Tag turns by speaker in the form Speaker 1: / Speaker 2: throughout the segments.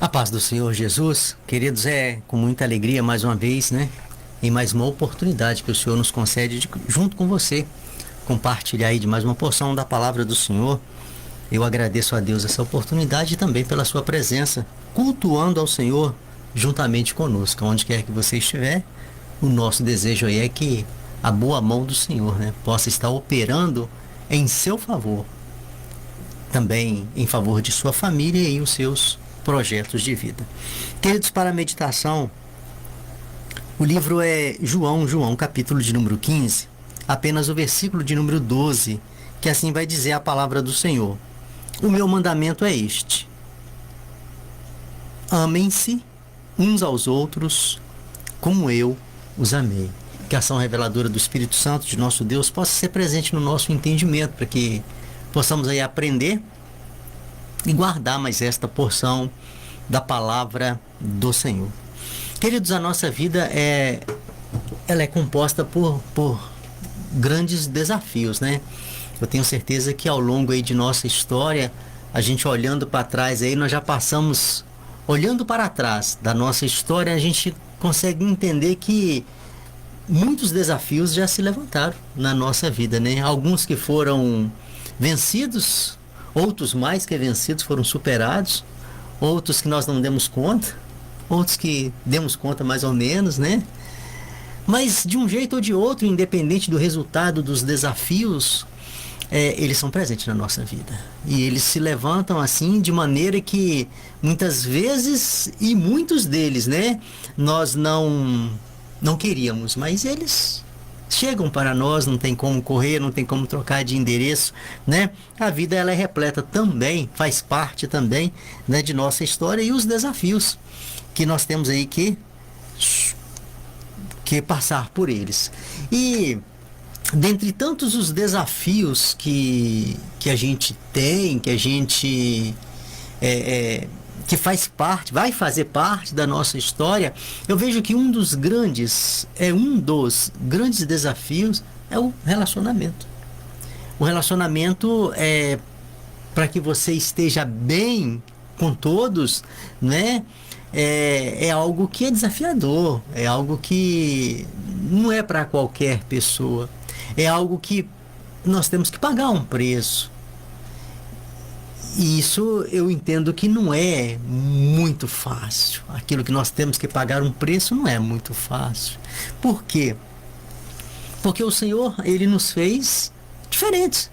Speaker 1: A paz do Senhor Jesus, queridos, é com muita alegria mais uma vez, né? Em mais uma oportunidade que o Senhor nos concede junto com você, compartilhar aí de mais uma porção da palavra do Senhor. Eu agradeço a Deus essa oportunidade e também pela sua presença, cultuando ao Senhor juntamente conosco, onde quer que você estiver. O nosso desejo aí é que a boa mão do Senhor, né, possa estar operando em seu favor, também em favor de sua família e os seus projetos de vida. Queridos, para a meditação, o livro é João, capítulo de número 15, apenas o versículo de número 12, que assim vai dizer a palavra do Senhor. O meu mandamento é este: amem-se uns aos outros como eu os amei. Que a ação reveladora do Espírito Santo de nosso Deus possa ser presente no nosso entendimento, para que possamos aí aprender e guardar mais esta porção da palavra do Senhor. Queridos, a nossa vida ela é composta por grandes desafios, né? Eu tenho certeza que ao longo aí de nossa história, a gente olhando para trás aí, nós já passamos, olhando para trás da nossa história, a gente consegue entender que muitos desafios já se levantaram na nossa vida, né? Alguns que foram vencidos, outros mais que vencidos foram superados, outros que nós não demos conta, outros que demos conta mais ou menos, né? Mas de um jeito ou de outro, independente do resultado dos desafios, eles são presentes na nossa vida. E eles se levantam assim de maneira que muitas vezes, e muitos deles, né, nós não queríamos, mas eles chegam para nós, não tem como correr, não tem como trocar de endereço, né? A vida, ela é repleta também, faz parte também, né, de nossa história, e os desafios que nós temos aí que passar por eles. E dentre tantos os desafios que a gente tem, que a gente que faz parte, vai fazer parte da nossa história, eu vejo que um dos grandes desafios é o relacionamento. O relacionamento para que você esteja bem com todos, né? É algo que é desafiador, é algo que não é para qualquer pessoa, é algo que nós temos que pagar um preço. E isso eu entendo que não é muito fácil. Aquilo que nós temos que pagar um preço não é muito fácil. Por quê? Porque o Senhor, Ele nos fez diferentes.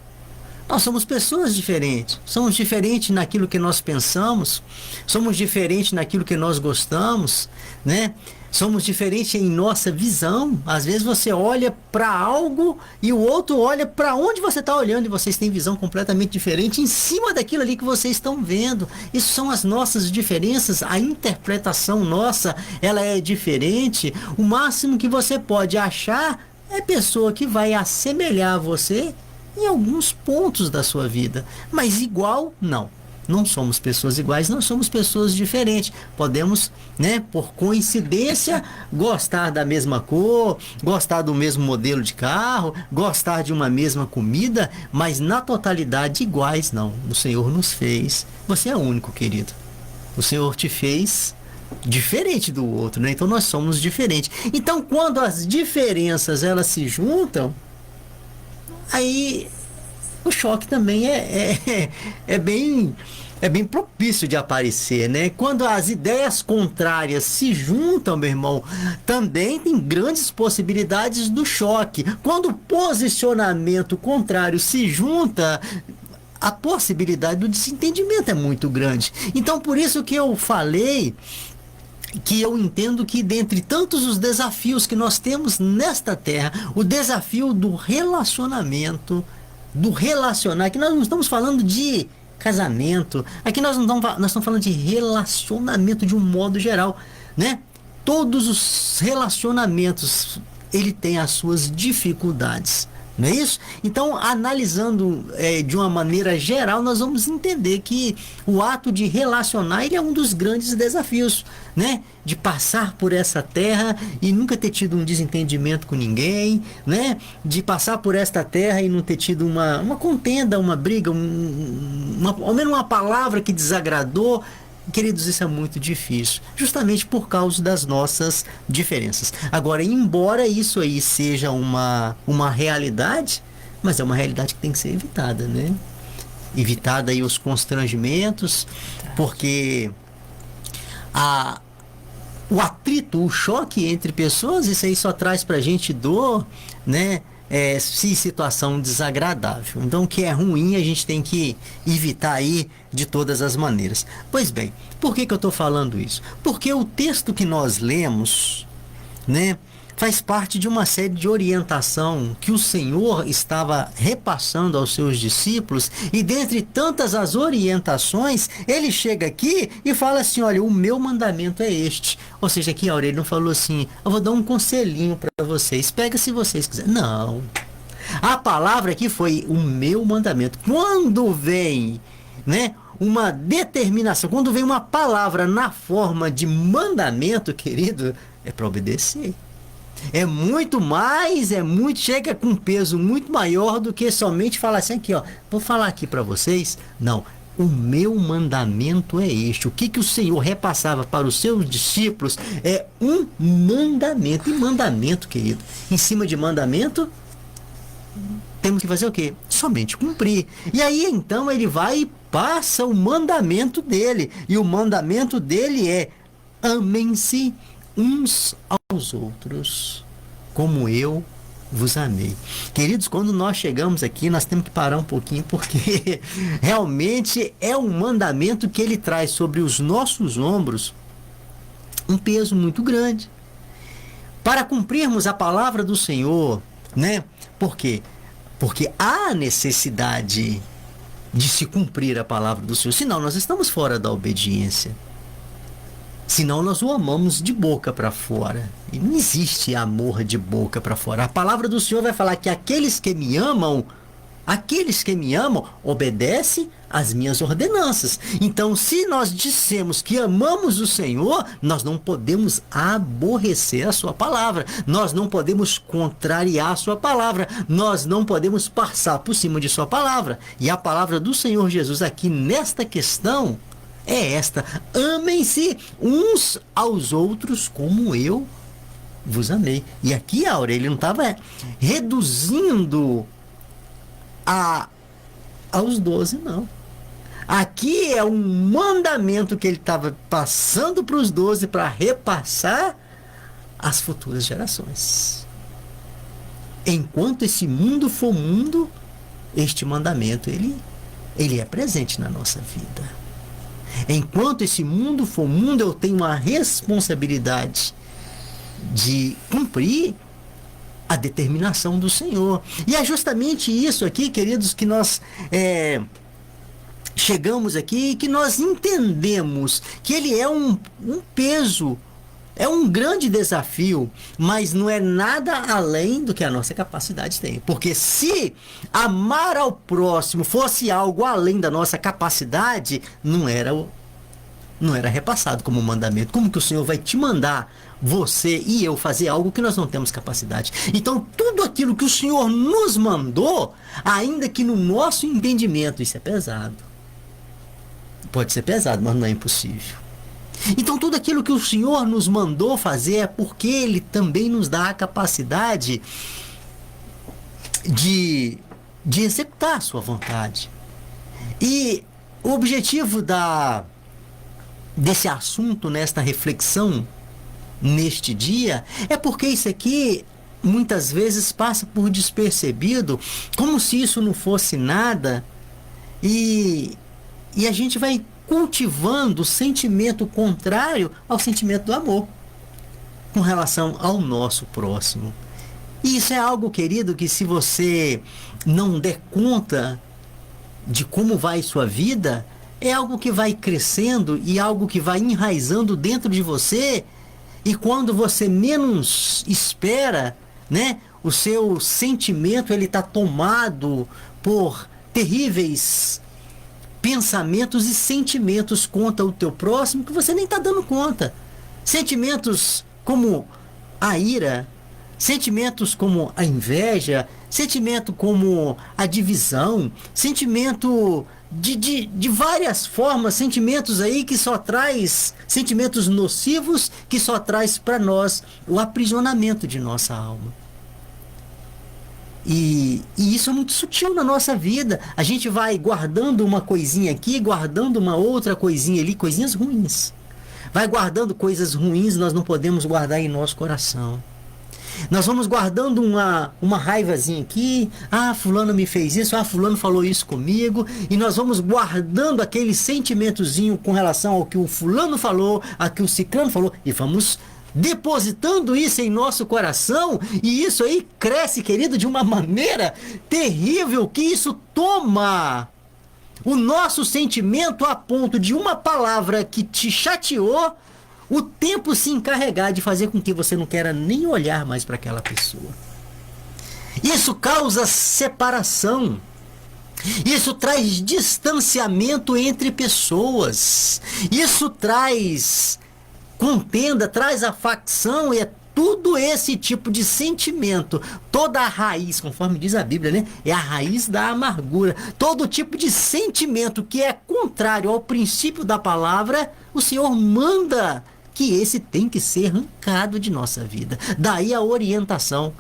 Speaker 1: Nós somos pessoas diferentes. Somos diferentes naquilo que nós pensamos. Somos diferentes naquilo que nós gostamos, né? Somos diferentes em nossa visão. Às vezes você olha para algo e o outro olha para onde você está olhando e vocês têm visão completamente diferente em cima daquilo ali que vocês estão vendo. Isso são as nossas diferenças. A interpretação nossa, ela é diferente. O máximo que você pode achar é pessoa que vai assemelhar a você em alguns pontos da sua vida, mas igual, não. Não somos pessoas iguais, nós somos pessoas diferentes. Podemos, né, por coincidência, gostar da mesma cor, gostar do mesmo modelo de carro, gostar de uma mesma comida, mas na totalidade iguais, não. O Senhor nos fez. Você é único, querido. O Senhor te fez diferente do outro, né? Então nós somos diferentes. Então, quando as diferenças elas se juntam, aí o choque também é bem propício de aparecer, né? Quando as ideias contrárias se juntam, meu irmão, também tem grandes possibilidades do choque. Quando o posicionamento contrário se junta, a possibilidade do desentendimento é muito grande. Então, por isso que eu falei que eu entendo que dentre tantos os desafios que nós temos nesta terra, o desafio do relacionamento, do relacionar, que nós não estamos falando de casamento, aqui nós estamos falando de relacionamento de um modo geral, né? Todos os relacionamentos, ele tem as suas dificuldades, não é isso? Então, analisando de uma maneira geral, nós vamos entender que o ato de relacionar, ele é um dos grandes desafios, né? De passar por essa terra e nunca ter tido um desentendimento com ninguém, né? De passar por esta terra e não ter tido uma contenda, uma briga, ao menos uma palavra que desagradou. Queridos, isso é muito difícil, justamente por causa das nossas diferenças. Agora, embora isso aí seja uma realidade, mas é uma realidade que tem que ser evitada, né? Evitada aí os constrangimentos, porque o atrito, o choque entre pessoas, isso aí só traz pra gente dor, né? Situação desagradável. Então, o que é ruim a gente tem que evitar aí de todas as maneiras. Pois bem, por que eu estou falando isso? Porque o texto que nós lemos, né, faz parte de uma série de orientação que o Senhor estava repassando aos seus discípulos, e dentre tantas as orientações, ele chega aqui e fala assim: olha, o meu mandamento é este. Ou seja, aqui a ele não falou assim: eu vou dar um conselhinho para vocês, pega se vocês quiserem. Não. A palavra aqui foi o meu mandamento. Quando vem, né, uma determinação, quando vem uma palavra na forma de mandamento, querido, é para obedecer. Chega com um peso muito maior do que somente falar assim: aqui, ó, vou falar aqui para vocês. Não, o meu mandamento é este. O que o Senhor repassava para os seus discípulos é um mandamento. E mandamento, querido, em cima de mandamento, temos que fazer o quê? Somente cumprir. E aí então ele vai e passa o mandamento dele. E o mandamento dele é: amem-se uns aos outros, como eu vos amei. Queridos, quando nós chegamos aqui, nós temos que parar um pouquinho, porque realmente é um mandamento que ele traz sobre os nossos ombros um peso muito grande. Para cumprirmos a palavra do Senhor, né? Por quê? Porque há necessidade de se cumprir a palavra do Senhor, senão nós estamos fora da obediência. Senão nós o amamos de boca para fora. E não existe amor de boca para fora. A palavra do Senhor vai falar que aqueles que me amam, obedecem às minhas ordenanças. Então, se nós dissemos que amamos o Senhor, nós não podemos aborrecer a sua palavra. Nós não podemos contrariar a sua palavra. Nós não podemos passar por cima de sua palavra. E a palavra do Senhor Jesus aqui nesta questão é esta: amem-se uns aos outros como eu vos amei. E aqui, Aurélio, ele não estava reduzindo aos 12, não. Aqui é um mandamento que ele estava passando para os 12 para repassar às futuras gerações. Enquanto esse mundo for mundo, este mandamento ele é presente na nossa vida. Enquanto esse mundo for mundo, eu tenho a responsabilidade de cumprir a determinação do Senhor. E é justamente isso aqui, queridos, que nós chegamos aqui, que nós entendemos que ele é um peso, é um grande desafio, mas não é nada além do que a nossa capacidade tem. Porque se amar ao próximo fosse algo além da nossa capacidade, não era repassado como mandamento. Como que o Senhor vai te mandar, você e eu, fazer algo que nós não temos capacidade? Então, tudo aquilo que o Senhor nos mandou, ainda que no nosso entendimento, isso é pesado. Pode ser pesado, mas não é impossível. Então, tudo aquilo que o Senhor nos mandou fazer é porque Ele também nos dá a capacidade de executar a sua vontade. E o objetivo desse assunto, nesta reflexão, neste dia, é porque isso aqui muitas vezes passa por despercebido, como se isso não fosse nada, e a gente vai cultivando o sentimento contrário ao sentimento do amor com relação ao nosso próximo. E isso é algo, querido, que se você não der conta de como vai sua vida, é algo que vai crescendo e algo que vai enraizando dentro de você, e quando você menos espera, né, o seu sentimento ele está tomado por terríveis pensamentos e sentimentos contra o teu próximo que você nem está dando conta. Sentimentos como a ira, sentimentos como a inveja, Sentimento como a divisão, sentimento de várias formas, sentimentos aí que só traz, sentimentos nocivos que só traz para nós o aprisionamento de nossa alma. E isso é muito sutil na nossa vida. A gente vai guardando uma coisinha aqui, guardando uma outra coisinha ali, coisinhas ruins. Vai guardando coisas ruins, nós não podemos guardar em nosso coração. Nós vamos guardando uma raivazinha aqui. Ah, fulano me fez isso. Ah, fulano falou isso comigo. E nós vamos guardando aquele sentimentozinho com relação ao que o fulano falou, ao que o ciclano falou. E vamos depositando isso em nosso coração. E isso aí cresce, querido, de uma maneira terrível, que isso toma o nosso sentimento a ponto de uma palavra que te chateou, o tempo se encarregar de fazer com que você não queira nem olhar mais para aquela pessoa. Isso causa separação. Isso traz distanciamento entre pessoas. Isso traz contenda, traz a facção, e é tudo esse tipo de sentimento. Toda a raiz, conforme diz a Bíblia, né? É a raiz da amargura. Todo tipo de sentimento que é contrário ao princípio da palavra, o Senhor manda que esse tem que ser arrancado de nossa vida. Daí a orientação,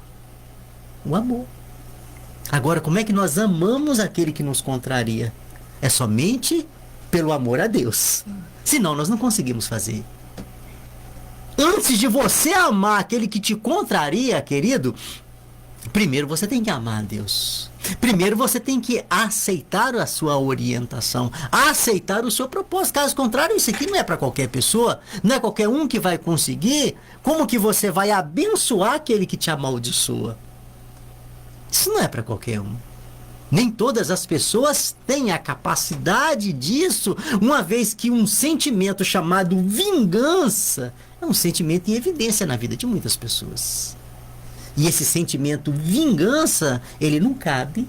Speaker 1: o amor. Agora, como é que nós amamos aquele que nos contraria? É somente pelo amor a Deus. Senão nós não conseguimos fazer. Antes de você amar aquele que te contraria, querido, primeiro você tem que amar a Deus. Primeiro você tem que aceitar a sua orientação, aceitar o seu propósito. Caso contrário, isso aqui não é para qualquer pessoa, não é qualquer um que vai conseguir. Como que você vai abençoar aquele que te amaldiçoa? Isso não é para qualquer um. Nem todas as pessoas têm a capacidade disso, uma vez que um sentimento chamado vingança é um sentimento em evidência na vida de muitas pessoas. E esse sentimento vingança, ele não cabe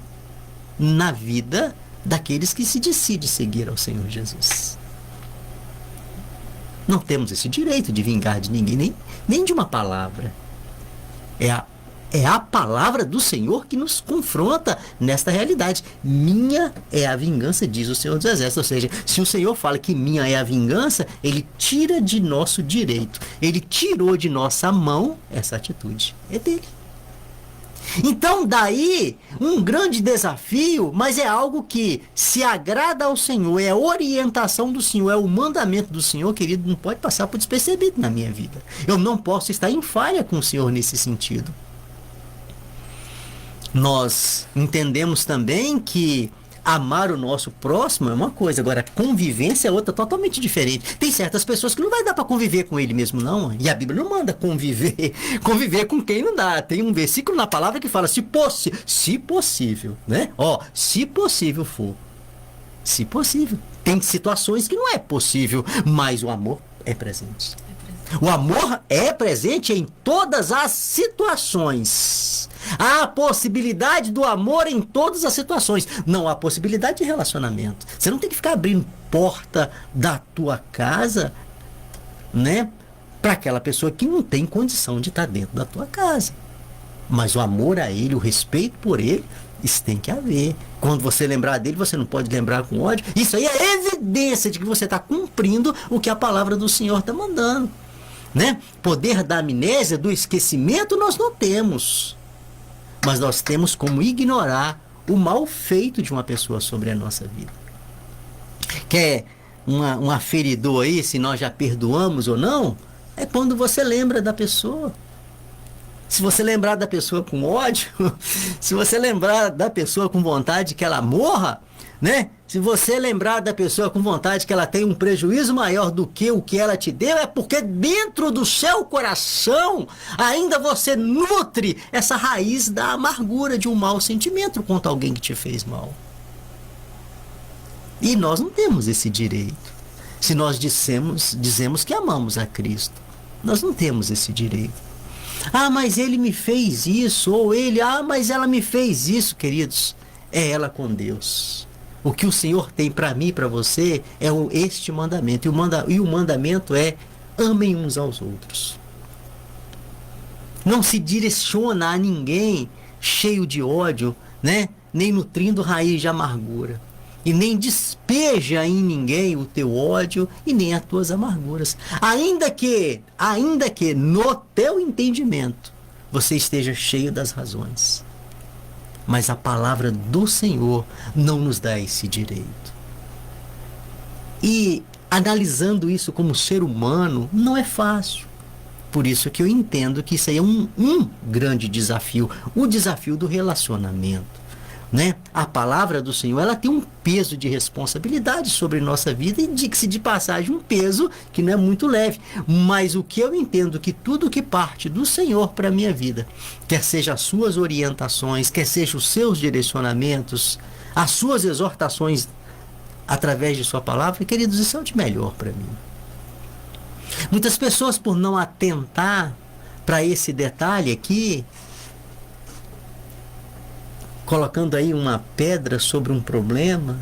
Speaker 1: na vida daqueles que se decidem seguir ao Senhor Jesus. Não temos esse direito de vingar de ninguém, nem de uma palavra. É a palavra do Senhor que nos confronta nesta realidade. Minha é a vingança, diz o Senhor dos Exércitos. Ou seja, se o Senhor fala que minha é a vingança, Ele tira de nosso direito. Ele tirou de nossa mão essa atitude. É dele. Então, daí, um grande desafio, mas é algo que se agrada ao Senhor, é a orientação do Senhor, é o mandamento do Senhor, querido, não pode passar por despercebido na minha vida. Eu não posso estar em falha com o Senhor nesse sentido. Nós entendemos também que amar o nosso próximo é uma coisa, agora convivência é outra totalmente diferente. Tem certas pessoas que não vai dar para conviver com ele mesmo não, e a Bíblia não manda conviver com quem não dá. Tem um versículo na palavra que fala se possível, né? Se possível for. Se possível. Tem situações que não é possível, mas o amor é presente. O amor é presente em todas as situações. Há a possibilidade do amor em todas as situações. Não há possibilidade de relacionamento. Você não tem que ficar abrindo porta da tua casa, né, para aquela pessoa que não tem condição de estar dentro da tua casa. Mas o amor a ele, o respeito por ele, isso tem que haver. Quando você lembrar dele, você não pode lembrar com ódio. Isso aí é evidência de que você está cumprindo o que a palavra do Senhor está mandando. Né? Poder da amnésia, do esquecimento, nós não temos. Mas nós temos como ignorar o mal feito de uma pessoa sobre a nossa vida. Quer um aferidor aí, se nós já perdoamos ou não? É quando você lembra da pessoa. Se você lembrar da pessoa com ódio, se você lembrar da pessoa com vontade que ela morra, né? Se você lembrar da pessoa com vontade que ela tem um prejuízo maior do que o que ela te deu, é porque dentro do seu coração ainda você nutre essa raiz da amargura de um mau sentimento contra alguém que te fez mal. E nós não temos esse direito. Se nós dizemos que amamos a Cristo, nós não temos esse direito. Ah, mas ele me fez isso, ou ele, mas ela me fez isso, queridos. É ela com Deus. O que o Senhor tem para mim e para você é este mandamento. E o mandamento é: amem uns aos outros. Não se direciona a ninguém cheio de ódio, né? Nem nutrindo raiz de amargura. E nem despeja em ninguém o teu ódio e nem as tuas amarguras. Ainda que no teu entendimento você esteja cheio das razões. Mas a palavra do Senhor não nos dá esse direito. E analisando isso como ser humano, não é fácil. Por isso que eu entendo que isso aí é um grande desafio, o desafio do relacionamento, né? A palavra do Senhor, ela tem um peso de responsabilidade sobre nossa vida, e diga-se de passagem, um peso que não é muito leve. Mas o que eu entendo que tudo que parte do Senhor para a minha vida, quer seja as suas orientações, quer seja os seus direcionamentos, as suas exortações através de sua palavra, queridos, isso é o de melhor para mim. Muitas pessoas, por não atentar para esse detalhe aqui, colocando aí uma pedra sobre um problema,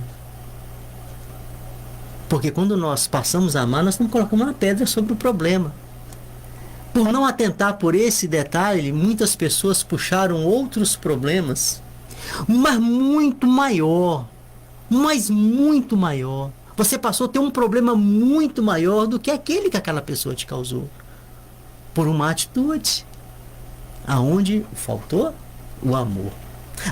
Speaker 1: porque quando nós passamos a amar, nós estamos colocando uma pedra sobre o problema. Por não atentar por esse detalhe, muitas pessoas puxaram outros problemas, mas muito maior, você passou a ter um problema muito maior do que aquele que aquela pessoa te causou, por uma atitude aonde faltou o amor,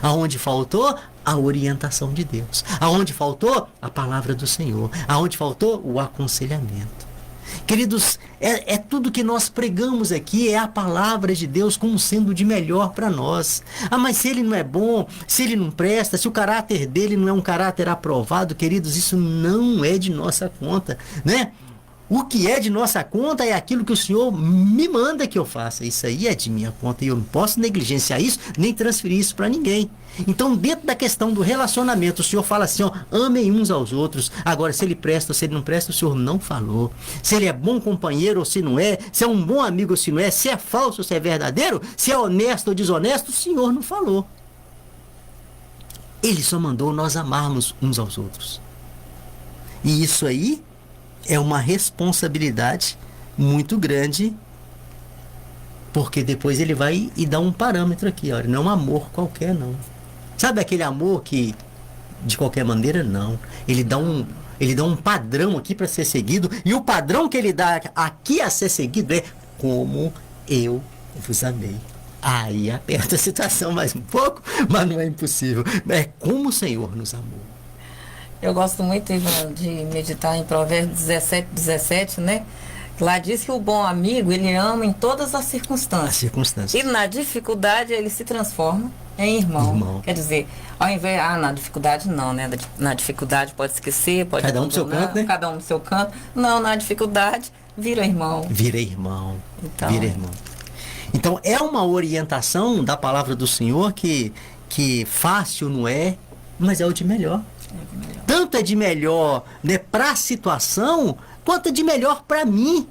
Speaker 1: aonde faltou a orientação de Deus, aonde faltou a palavra do Senhor, aonde faltou o aconselhamento. Queridos, é tudo que nós pregamos aqui, é a palavra de Deus como sendo de melhor para nós. Mas se ele não é bom, se ele não presta, se o caráter dele não é um caráter aprovado, queridos, isso não é de nossa conta, né? O que é de nossa conta é aquilo que o Senhor me manda que eu faça. Isso aí é de minha conta e eu não posso negligenciar isso, nem transferir isso para ninguém. Então, dentro da questão do relacionamento, o Senhor fala assim, ó, amem uns aos outros. Agora, se ele presta ou se ele não presta, o Senhor não falou. Se ele é bom companheiro ou se não é, se é um bom amigo ou se não é, se é falso ou se é verdadeiro, se é honesto ou desonesto, o Senhor não falou. Ele só mandou nós amarmos uns aos outros. E isso aí é uma responsabilidade muito grande, porque depois ele vai e dá um parâmetro aqui, olha, não é um amor qualquer, não. Sabe aquele amor que, de qualquer maneira, não. Ele dá um padrão aqui para ser seguido, e o padrão que ele dá aqui a ser seguido é como eu vos amei. Aí aperta a situação mais um pouco, mas não é impossível. É como o Senhor nos amou.
Speaker 2: Eu gosto muito de meditar em Provérbios 17, né? Lá diz que o bom amigo, ele ama em todas as circunstâncias. E na dificuldade ele se transforma em irmão. Quer dizer, ao invés... na dificuldade não, né? Na dificuldade pode esquecer, pode...
Speaker 1: Cada um do seu canto, né?
Speaker 2: Cada um do seu canto. Não, na dificuldade, vira irmão.
Speaker 1: Vira irmão. Vira irmão. Então, é uma orientação da palavra do Senhor que fácil não é, mas é o de melhor. Tanto é de melhor, né, para a situação, quanto é de melhor para mim.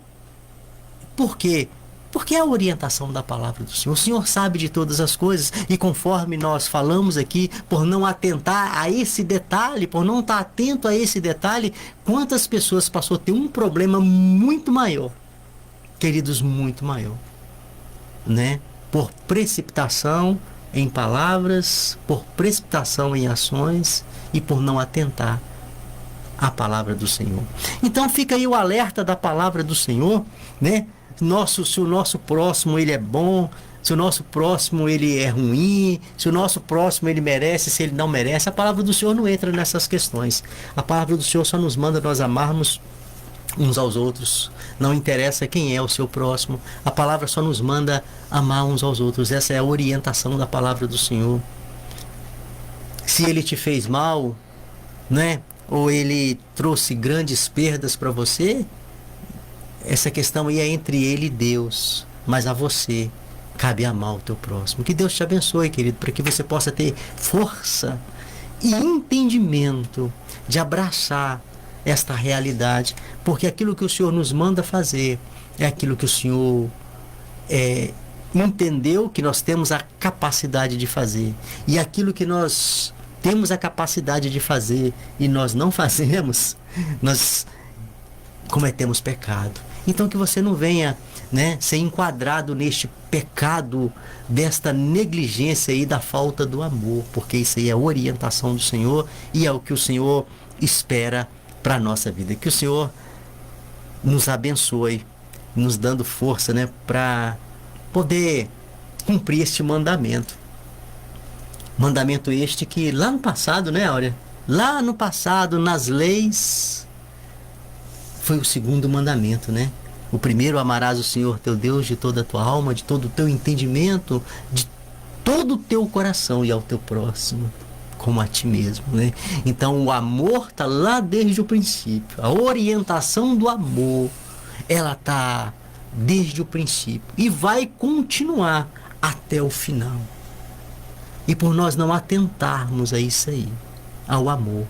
Speaker 1: Por quê? Porque é a orientação da palavra do Senhor. O Senhor sabe de todas as coisas, e conforme nós falamos aqui, por não atentar a esse detalhe, por não estar atento a esse detalhe, quantas pessoas passou a ter um problema muito maior, queridos, muito maior, né? Por precipitação em palavras, por precipitação em ações e por não atentar à palavra do Senhor. Então fica aí o alerta da palavra do Senhor, né? Se o nosso próximo ele é bom, se o nosso próximo ele é ruim, se o nosso próximo ele merece, se ele não merece, a palavra do Senhor não entra nessas questões. A palavra do Senhor só nos manda nós amarmos uns aos outros. Não interessa quem é o seu próximo. A palavra só nos manda amar uns aos outros. Essa é a orientação da palavra do Senhor. Se ele te fez mal, né? Ou ele trouxe grandes perdas para você, essa questão aí é entre ele e Deus. Mas a você cabe amar o teu próximo. Que Deus te abençoe, querido, para que você possa ter força e entendimento de abraçar esta realidade, porque aquilo que o Senhor nos manda fazer é aquilo que o Senhor entendeu que nós temos a capacidade de fazer, e aquilo que nós temos a capacidade de fazer e nós não fazemos, nós cometemos pecado. Então que você não venha, né, ser enquadrado neste pecado, desta negligência aí da falta do amor, porque isso aí é a orientação do Senhor e é o que o Senhor espera para a nossa vida. Que o Senhor nos abençoe, nos dando força, né, para poder cumprir este mandamento. Mandamento este que lá no passado, né, Áurea? Lá no passado, nas leis, foi o segundo mandamento, né? O primeiro, amarás o Senhor teu Deus de toda a tua alma, de todo o teu entendimento, de todo o teu coração e ao teu próximo, como a ti mesmo, né? Então o amor está lá desde o princípio. A orientação do amor, ela está desde o princípio e vai continuar até o final. E por nós não atentarmos a isso aí, ao amor,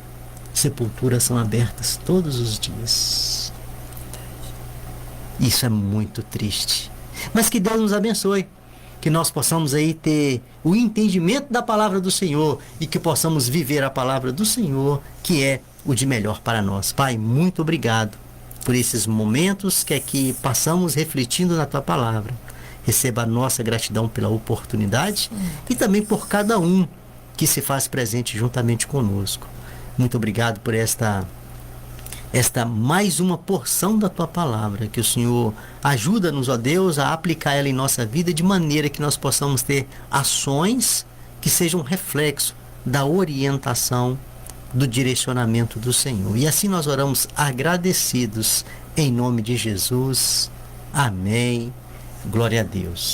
Speaker 1: sepulturas são abertas todos os dias. Isso é muito triste. Mas que Deus nos abençoe. Que nós possamos aí ter o entendimento da palavra do Senhor e que possamos viver a palavra do Senhor, que é o de melhor para nós. Pai, muito obrigado por esses momentos que aqui passamos refletindo na Tua palavra. Receba a nossa gratidão pela oportunidade e também por cada um que se faz presente juntamente conosco. Muito obrigado por esta mais uma porção da Tua palavra, que o Senhor ajuda-nos, ó Deus, a aplicar ela em nossa vida de maneira que nós possamos ter ações que sejam reflexo da orientação, do direcionamento do Senhor. E assim nós oramos agradecidos em nome de Jesus. Amém. Glória a Deus.